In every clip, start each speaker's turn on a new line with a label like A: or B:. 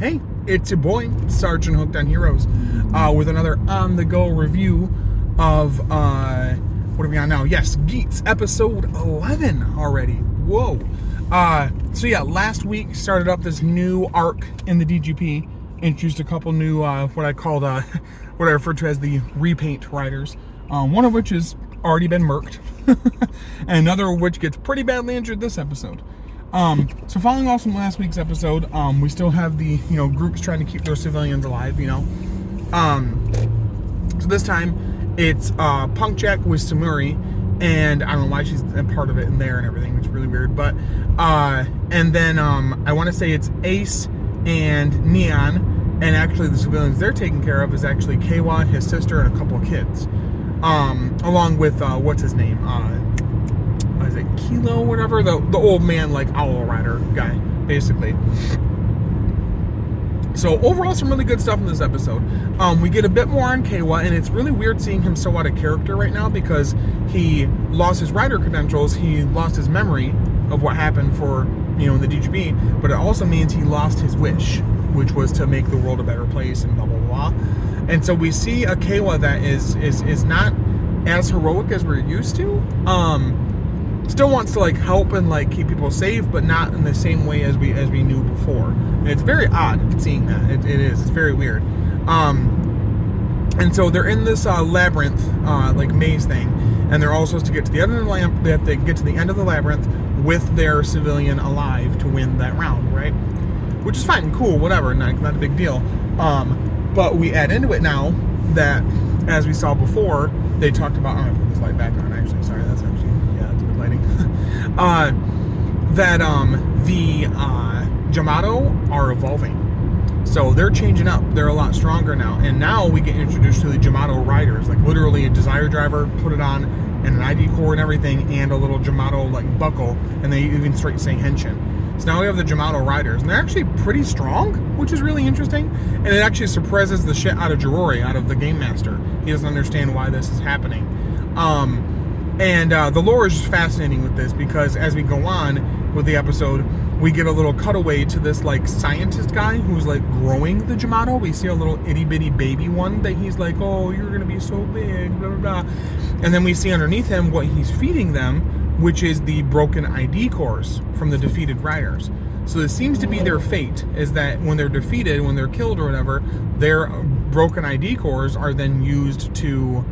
A: Hey, it's your boy, Sergeant Hooked on Heroes, with another on-the-go review of, what are we on now? Yes, Geats, episode 11 already. Whoa. So yeah, last week started up this new arc in the DGP, introduced a couple new, what I called, what I refer to as the repaint riders, one of which has already been murked, and another of which gets pretty badly injured this episode. So following off from last week's episode, we still have the, groups trying to keep their civilians alive, So this time, it's, Punk Jack with Samuri, and I don't know why she's a part of it in there and everything, which is really weird, but, and then, I want to say it's Ace and Neon, and actually the civilians they're taking care of is actually Kawa, his sister, and a couple of kids, along with, what's his name, is it Kilo or whatever? The old man, like, owl rider guy, basically. So overall, some really good stuff in this episode. We get a bit more on Kawa, and it's really weird seeing him so out of character right now because he lost his rider credentials, he lost his memory of what happened for, in the DGB, but it also means he lost his wish, which was to make the world a better place and blah, blah, blah. And so we see a Kawa that is not as heroic as we're used to. Still wants to like help and like keep people safe, but not in the same way as we knew before. And it's very odd seeing that. It is. It's very weird. And so they're in this labyrinth, like maze thing, and they're all supposed to get to the end of the lamp. They have to get to the end of the labyrinth with their civilian alive to win that round, right? Which is fine, cool, whatever. Not a big deal. But we add into it now that, as we saw before, they talked about. I'm gonna put this light back on. Actually, sorry, that's actually. Lighting. That the Jamato are evolving, so they're changing up. They're a lot stronger now, and now we get introduced to the Jamato riders, like literally a desire driver, put it on, and an ID core and everything, and a little Jamato like buckle, and they even straight say Henshin. So now we have the Jamato riders, and they're actually pretty strong, which is really interesting, and it actually surprises the shit out of Jirori, out of the game master. He doesn't understand why this is happening. And the lore is just fascinating with this because as we go on with the episode, we get a little cutaway to this like scientist guy who's like growing the Jamato. We see a little itty bitty baby one that he's like, oh, you're gonna be so big, blah, blah, blah. And then we see underneath him what he's feeding them, which is the broken ID cores from the defeated riders. So this seems to be their fate, is that when they're defeated, when they're killed or whatever, their broken ID cores are then used to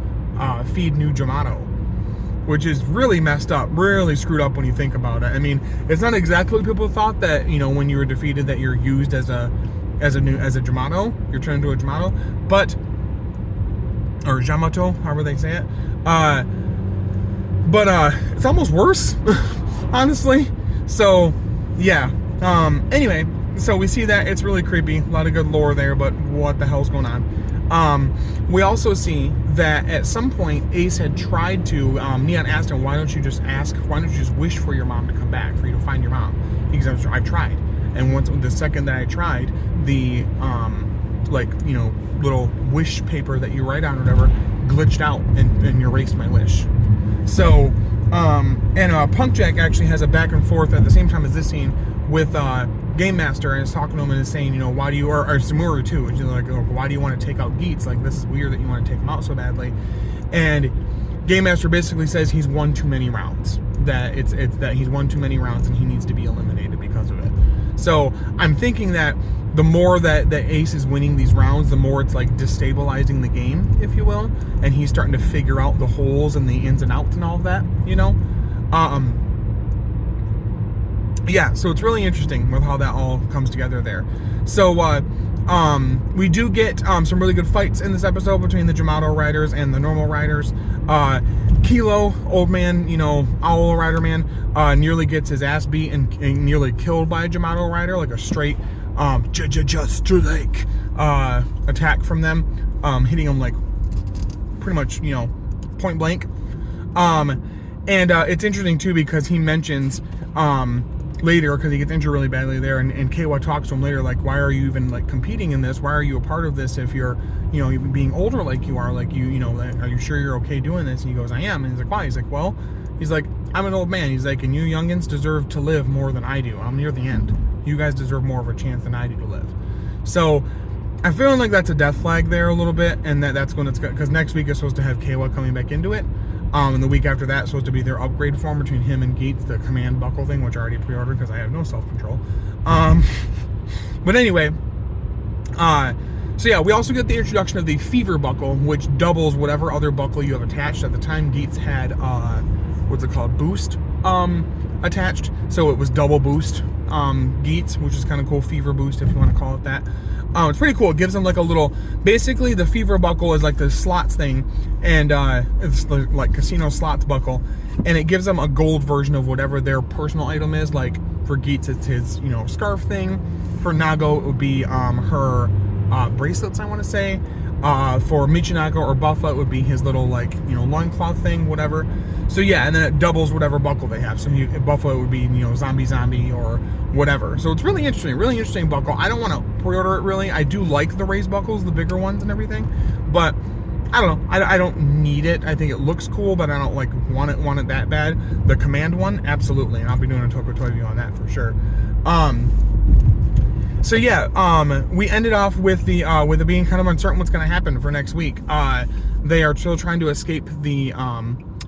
A: feed new Jamato. Which is really messed up, really screwed up when you think about it. I mean, it's not exactly what people thought that, when you were defeated that you're used as a Jamato, you're turned into a Jamato, but, or Jamato, however they say it. But it's almost worse, honestly. So, yeah. Anyway, so we see that it's really creepy. A lot of good lore there, but what the hell's going on? We also see that at some point Ace had tried to, Neon asked him, why don't you just wish for your mom to come back, for you to find your mom? He goes, I've tried. And the second that I tried, the, little wish paper that you write on or whatever glitched out and erased my wish. So, Punk Jack actually has a back and forth at the same time as this scene with, Game Master, and is talking to him and is saying, why do you, or Samuru too, and she's like, why do you want to take out Geats? Like, this is weird that you want to take him out so badly. And Game Master basically says he's won too many rounds. That it's that he's won too many rounds and he needs to be eliminated because of it. So I'm thinking that the more that Ace is winning these rounds, the more it's like destabilizing the game, if you will, and he's starting to figure out the holes and the ins and outs and all of that, yeah, so it's really interesting with how that all comes together there. So, we do get some really good fights in this episode between the Jamato riders and the normal riders. Kilo, old man, owl rider man, nearly gets his ass beat and nearly killed by a Jamato rider, like a straight, just like, attack from them, hitting him like pretty much, point blank. And it's interesting too because he mentions, later, because he gets injured really badly there, and Kawa talks to him later, like, why are you even, like, competing in this? Why are you a part of this if you're, being older like you are, like, are you sure you're okay doing this? And he goes, I am. And he's like, why? He's like, well, I'm an old man. He's like, and you youngins deserve to live more than I do. I'm near the end. You guys deserve more of a chance than I do to live. So I'm feeling like that's a death flag there a little bit, and that's when it's good, because next week is supposed to have Kayla coming back into it. And the week after that is supposed to be their upgrade form between him and Geats, the command buckle thing, which I already pre-ordered because I have no self-control. But anyway, so yeah, we also get the introduction of the fever buckle, which doubles whatever other buckle you have attached. At the time, Geats had, what's it called, boost attached, so it was double boost Geats, which is kind of cool. Fever boost, if you want to call it that. It's pretty cool. It gives them like a little, basically the fever buckle is like the slots thing, and it's like casino slots buckle, and it gives them a gold version of whatever their personal item is. Like for Geats, it's his, scarf thing. For Nago, it would be her bracelets, I want to say. For Michinaga or Buffa, it would be his little, like, loincloth thing, whatever. So yeah, and then it doubles whatever buckle they have. So Buffa would be, zombie or whatever. So it's really interesting buckle. I don't want to pre-order it really. I do like the raised buckles, the bigger ones and everything, but I don't know. I don't need it. I think it looks cool, but I don't like want it that bad. The command one, absolutely, and I'll be doing a Toko Toy review on that for sure. So yeah, we ended off with it being kind of uncertain what's going to happen for next week. They are still trying to escape the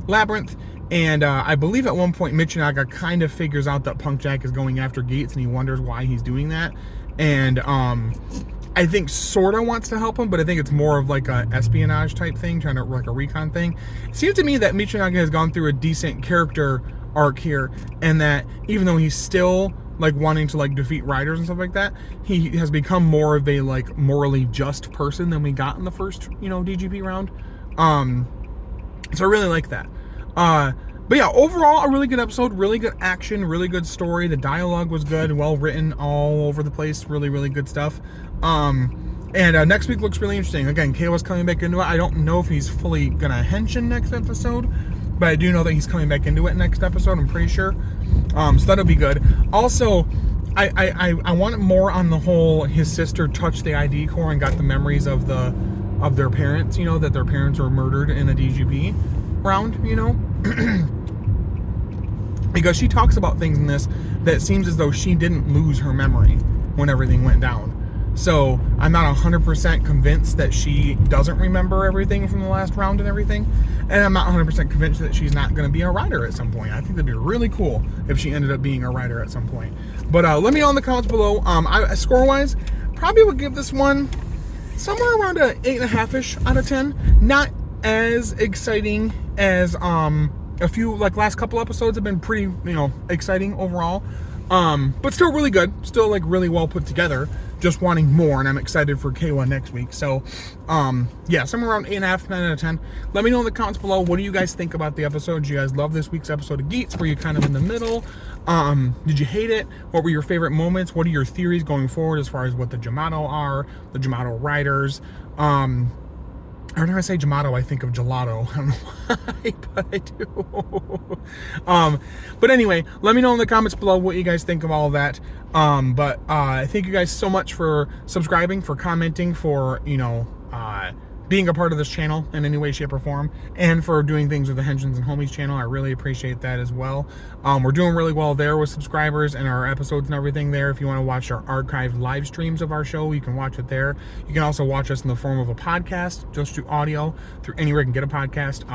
A: labyrinth, and I believe at one point Michinaga kind of figures out that Punk Jack is going after Geats, and he wonders why he's doing that. And I think sorta wants to help him, but I think it's more of like a espionage type thing, trying to like a recon thing. It seems to me that Michinaga has gone through a decent character arc here, and that even though he's still like wanting to like defeat riders and stuff like that, he has become more of a like morally just person than we got in the first DGP round. So I really like that. But yeah, overall a really good episode, really good action, really good story. The dialogue was good, well written, all over the place, really good stuff. And next week looks really interesting. Again, Kayla's coming back into it. I don't know if he's fully gonna henshin next episode, but I do know that he's coming back into it next episode, I'm pretty sure. So that'll be good. Also, I want more on the whole, his sister touched the ID core and got the memories of their parents, that their parents were murdered in a DGP round, because she talks about things in this that seems as though she didn't lose her memory when everything went down. So I'm not 100% convinced that she doesn't remember everything from the last round and everything, and I'm not 100% convinced that she's not going to be a rider at some point. I think that'd be really cool if she ended up being a rider at some point. But let me know in the comments below. Score-wise, probably would give this one somewhere around a 8.5-ish out of 10. Not as exciting as a few, like last couple episodes have been pretty, exciting overall. But still really good. Still like really well put together. Just wanting more, and I'm excited for K1 next week. So, yeah, somewhere around 8.5, 9 out of 10. Let me know in the comments below. What do you guys think about the episode? Did you guys love this week's episode of Geats? Were you kind of in the middle? Did you hate it? What were your favorite moments? What are your theories going forward as far as what the Jamato are, the Jamato riders? Whenever I say Jamato, I think of gelato. I don't know why, but I do. But anyway, let me know in the comments below what you guys think of all of that. Thank you guys so much for subscribing, for commenting, for, being a part of this channel in any way, shape, or form, and for doing things with the Henshins and Homies channel. I really appreciate that as well. We're doing really well there with subscribers and our episodes and everything there. If you want to watch our archived live streams of our show, you can watch it there. You can also watch us in the form of a podcast, just through audio, through anywhere you can get a podcast.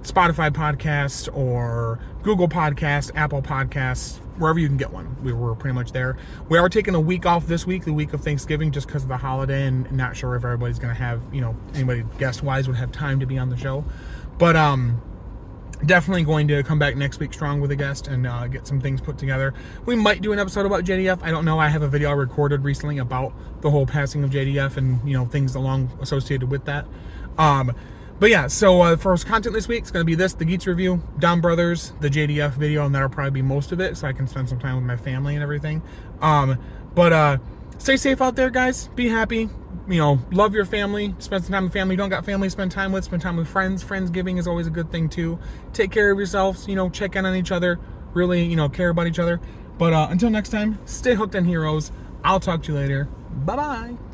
A: Spotify podcasts or Google Podcasts, Apple Podcasts, wherever you can get one. We're pretty much there. We are taking a week off this week, the week of Thanksgiving, just because of the holiday, and not sure if everybody's going to have, anybody guest-wise would have time to be on the show. But definitely going to come back next week strong with a guest and get some things put together. We might do an episode about JDF. I don't know. I have a video I recorded recently about the whole passing of JDF and, things along associated with that. But yeah, so for content this week, it's going to be the Geats review, Dom Brothers, the JDF video, and that'll probably be most of it, so I can spend some time with my family and everything. Stay safe out there, guys. Be happy. Love your family. Spend some time with family. Don't got family, spend time with friends. Friendsgiving is always a good thing, too. Take care of yourselves. Check in on each other. Really, care about each other. But until next time, stay hooked on heroes. I'll talk to you later. Bye-bye.